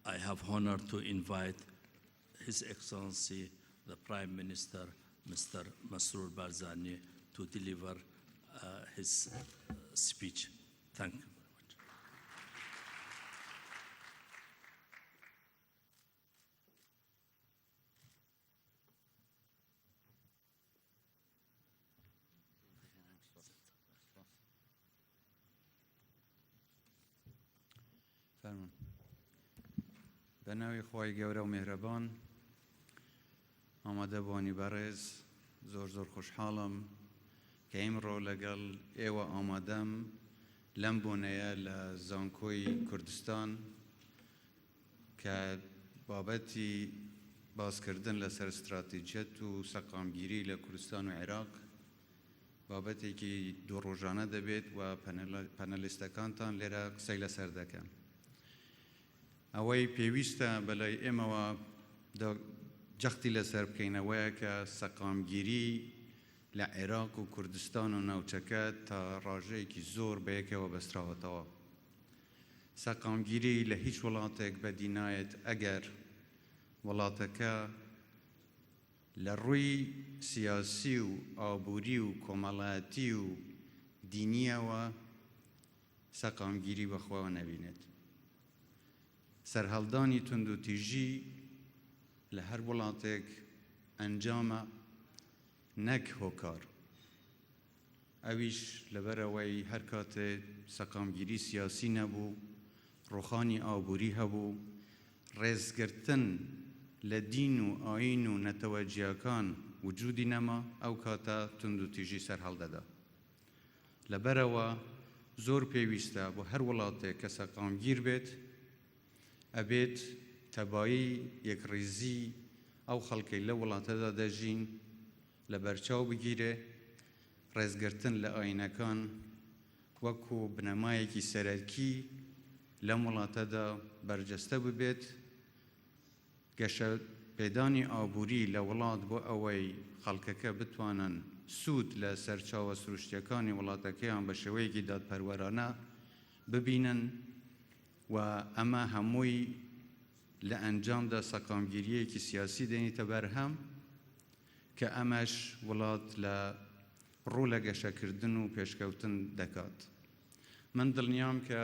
I have honor to invite His Excellency, the Prime Minister, Mr. Măsrur Barzani, to deliver his speech. Thank you very much. فرمان. بە ناوی خۆی گەورە و میهرەبان ئامادەبوونی بەڕێز زۆر خۆشحاڵم کە ئیمڕۆ لەگەڵ ئێوە ئامادەم لەم بوونەیە لە زانکۆی کوردستان کە بابەتی باسکردن لەسەر ستراتیجیت و سەقامگیریی لە کوردستان و عێراق بابەتێکی دوو ڕۆژانە دەبێت و پەنەلیستەکانتان لێرە قسەی لەسەر دەکەن. ئەوەی پێویستە بەلای ئێمەوە جەختی لەسەر بکەینەوەیە کە سەقامگیری لە عێراق و کوردستان و ناوچەکە تا ڕاژەیەکی زۆر بەیەکەوە بەستراوەتەوە. سەقامگیری لە هیچ وڵاتێک بەدی نایەت ئەگەر وڵاتەکە لە ڕووی سیاسی و ئابووری و کۆمەڵایەتی و دینیەوە سەقامگیری بەخواوە نەبینێت. سەرهەڵدانی تند و تیژی لە هەر وڵاتێک ئەنجامە نەک هۆکار. ئەویش لەبەرەوەی هەر کاتێ سەقامگیری سیاسی نەبوو، ڕۆخانی ئابووری هەبوو، ڕێزگرتن لە دین و ئاین و نەتەوەجیەکان وجودی نەما، ئەو کاتە تند و تیژی سەرهەڵدەدا. لەبەرەوە زۆر پێویستە بۆ هەر وڵاتێک کە سەقامگیر بێت ئەبێت تەبایی یەکڕێزی ئەو خەڵکەی لە وڵاتەدا دەژین لە بەرچاو بگیرێ، ڕێزگرتن لە ئاینەکان وەکو بنەمایەکی سەرەکی لەم وڵاتەدا بەرجەستە ببێت، گەشە پێدانی ئابووری لە وڵات بۆ ئەوەی خەڵکەکە بتوانن سوود لە سەرچاوە سروشتیەکانی وڵاتەکەیان بە شێوەیەکی دادپەروەرانە ببینن و ئەمە هەمووی لە ئەنجامدا سەقامگیریەکی سیاسی دێنیتە بەرهەم کە ئەمەش وڵات لە ڕوو لە گەشەکردن و پێشکەوتن دەکات. من دڵنیام کە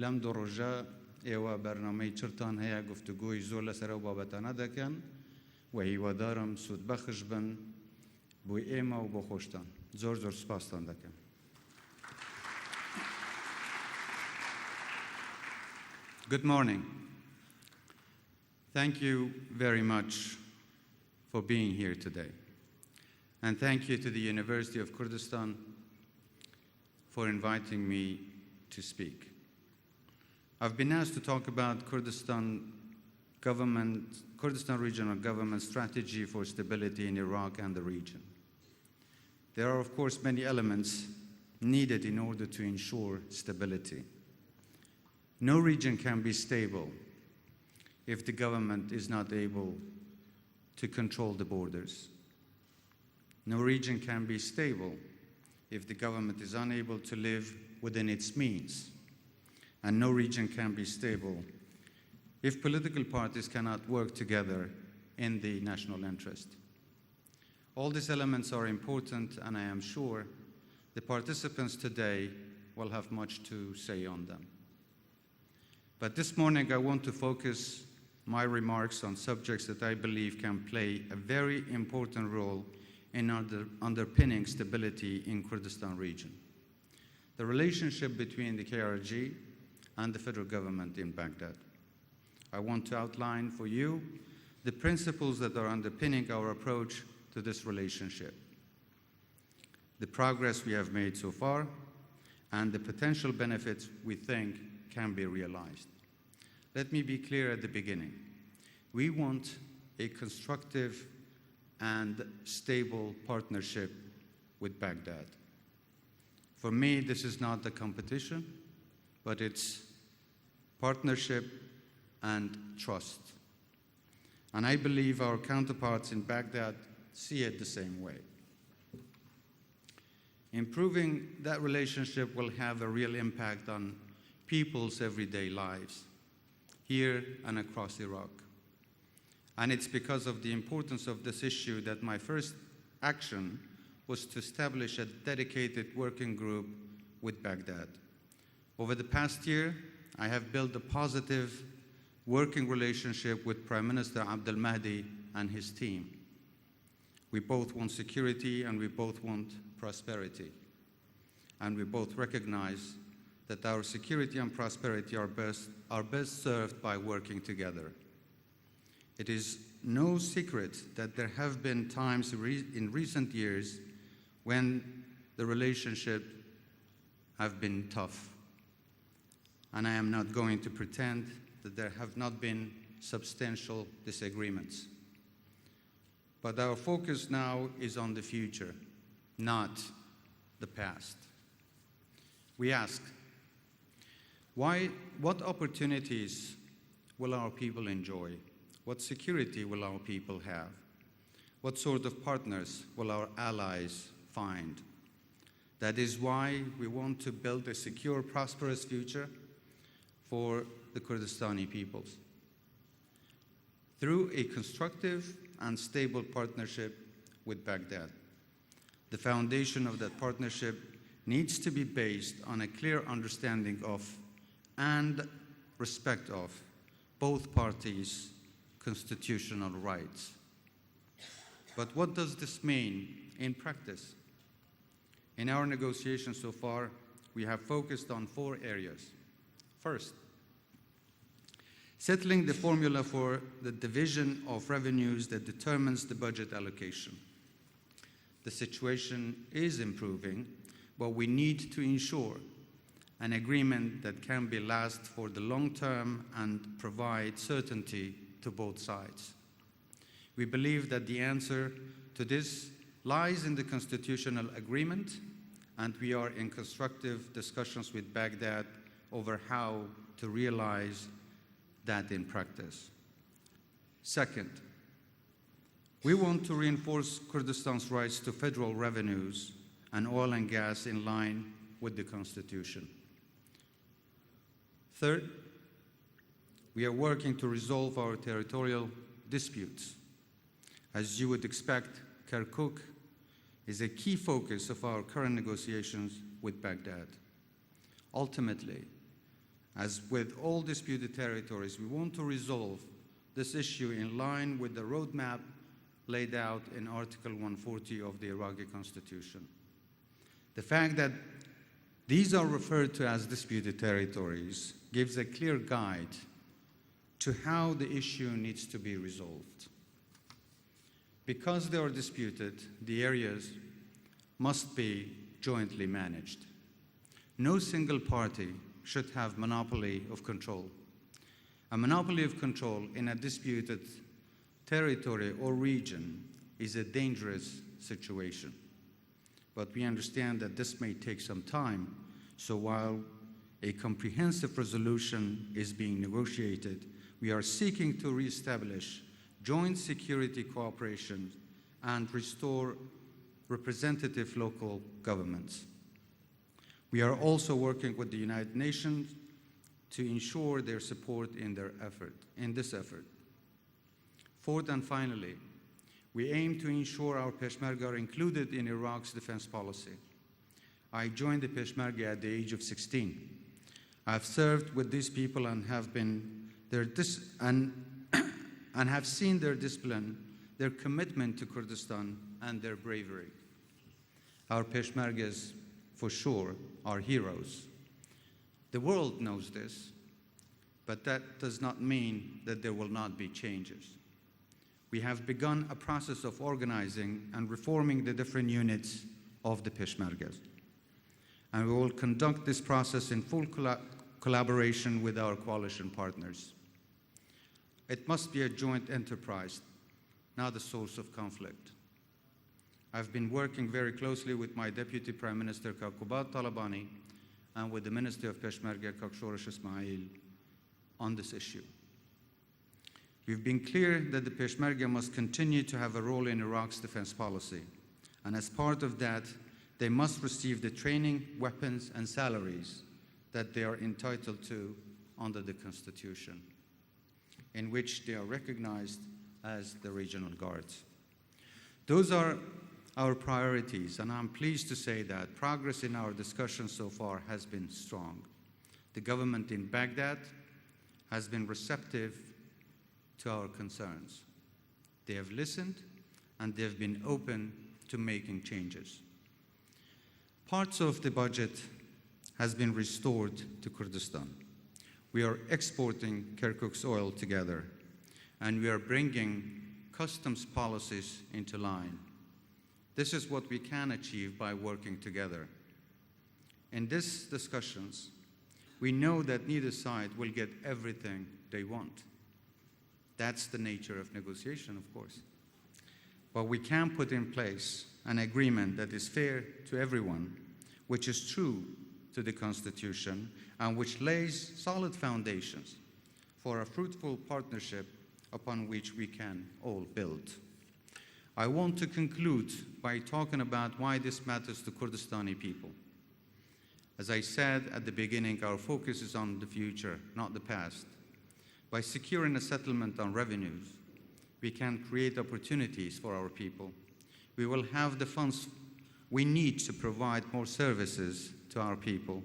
لەم دوو ڕۆژە ئێوە بەرنامەی چرتان هەیە گفتوگۆی زۆر لەسەر ئەو بابەتانە دەکەن و هیوادارم سوودبەخش بن بۆی ئێمە و بۆ خۆشتان. زۆر سوپاستان دەکەم. Good morning. Thank you very much for being here today. And thank you to the University of Kurdistan for inviting me to speak. I've been asked to talk about Kurdistan Regional Government Strategy for Stability in Iraq and the region. There are, of course, many elements needed in order to ensure stability. No region can be stable if the government is not able to control the borders. No region can be stable if the government is unable to live within its means. And no region can be stable if political parties cannot work together in the national interest. All these elements are important, and I am sure the participants today will have much to say on them. But this morning I want to focus my remarks on subjects that I believe can play a very important role in underpinning stability in Kurdistan region. The relationship between the KRG and the federal government in Baghdad. I want to outline for you the principles that are underpinning our approach to this relationship, the progress we have made so far, and the potential benefits we think can be realized. Let me be clear at the beginning. We want a constructive and stable partnership with Baghdad. For me, this is not a competition, but it's partnership and trust. And I believe our counterparts in Baghdad see it the same way. Improving that relationship will have a real impact on people's everyday lives. here and across Iraq. And it's because of the importance of this issue that my first action was to establish a dedicated working group with Baghdad. Over the past year, I have built a positive working relationship with Prime Minister Abdel Mahdi and his team. We both want security and we both want prosperity. And we both recognize that our security and prosperity are best served by working together. It is no secret that there have been times in recent years when the relationship have been tough. And I am not going to pretend that there have not been substantial disagreements. But our focus now is on the future, not the past. We ask, what opportunities will our people enjoy? What security will our people have? What sort of partners will our allies find? That is why we want to build a secure, prosperous future for the Kurdistani peoples. Through a constructive and stable partnership with Baghdad. The foundation of that partnership needs to be based on a clear understanding of and respect of both parties' constitutional rights. But what does this mean in practice? In our negotiations so far, we have focused on 4 areas. First, settling the formula for the division of revenues that determines the budget allocation. The situation is improving, but we need to ensure an agreement that can be last for the long term and provide certainty to both sides. We believe that the answer to this lies in the constitutional agreement, and we are in constructive discussions with Baghdad over how to realize that in practice. Second, we want to reinforce Kurdistan's rights to federal revenues and oil and gas in line with the Constitution. Third, we are working to resolve our territorial disputes. As you would expect, Kirkuk is a key focus of our current negotiations with Baghdad. Ultimately, as with all disputed territories, we want to resolve this issue in line with the roadmap laid out in Article 140 of the Iraqi Constitution. The fact that these are referred to as disputed territories gives a clear guide to how the issue needs to be resolved. Because they are disputed, the areas must be jointly managed. No single party should have monopoly of control. A monopoly of control in a disputed territory or region is a dangerous situation. But we understand that this may take some time, so while a comprehensive resolution is being negotiated, we are seeking to reestablish joint security cooperation and restore representative local governments. We are also working with the United Nations to ensure their support in this effort. Fourth and finally, we aim to ensure our Peshmerga are included in Iraq's defense policy. I joined the Peshmerga at the age of 16. I've served with these people and have seen their discipline, their commitment to Kurdistan, and their bravery. Our Peshmergas, for sure, are heroes. The world knows this, but that does not mean that there will not be changes. We have begun a process of organizing and reforming the different units of the Peshmergas. And we will conduct this process in full collaboration with our coalition partners. It must be a joint enterprise, not a source of conflict. I've been working very closely with my Deputy Prime Minister Kakubat Talabani and with the Minister of Peshmerga Kakshorish Ismail on this issue. We've been clear that the Peshmerga must continue to have a role in Iraq's defense policy, and as part of that, they must receive the training, weapons, and salaries that they are entitled to under the Constitution. in which they are recognized as the regional guards. Those are our priorities, and I'm pleased to say that progress in our discussions so far has been strong. The government in Baghdad has been receptive to our concerns. They have listened, and they have been open to making changes. Parts of the budget has been restored to Kurdistan. We are exporting Kirkuk's oil together, and we are bringing customs policies into line. This is what we can achieve by working together. In these discussions, we know that neither side will get everything they want. That's the nature of negotiation, of course. But we can put in place an agreement that is fair to everyone, which is true to the Constitution, and which lays solid foundations for a fruitful partnership upon which we can all build. I want to conclude by talking about why this matters to Kurdistani people. As I said at the beginning, our focus is on the future, not the past. By securing a settlement on revenues, we can create opportunities for our people. We will have the funds we need to provide more services to our people.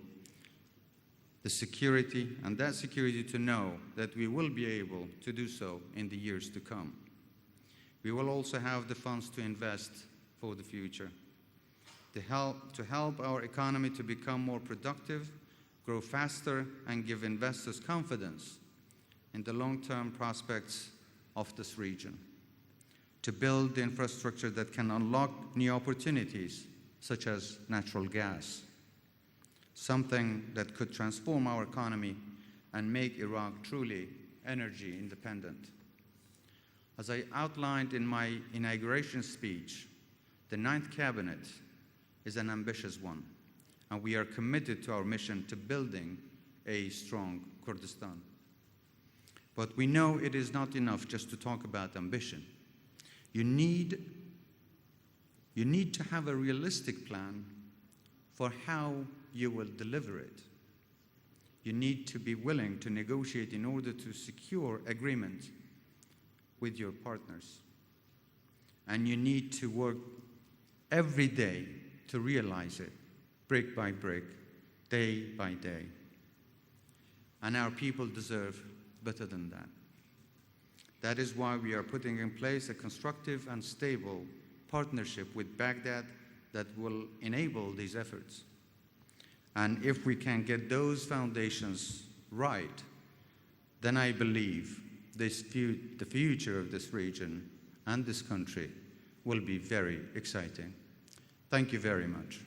The security, and that security to know that we will be able to do so in the years to come. We will also have the funds to invest for the future, to help our economy to become more productive, grow faster, and give investors confidence in the long-term prospects of this region, to build the infrastructure that can unlock new opportunities, such as natural gas, something that could transform our economy and make Iraq truly energy independent. As I outlined in my inauguration speech, the 9th Cabinet is an ambitious one, and we are committed to our mission to building a strong Kurdistan. But we know it is not enough just to talk about ambition. You need to have a realistic plan for how you will deliver it. You need to be willing to negotiate in order to secure agreement with your partners. And you need to work every day to realize it, brick by brick, day by day. And our people deserve better than that. That is why we are putting in place a constructive and stable partnership with Baghdad that will enable these efforts. And if we can get those foundations right, then I believe the future of this region and this country will be very exciting. Thank you very much.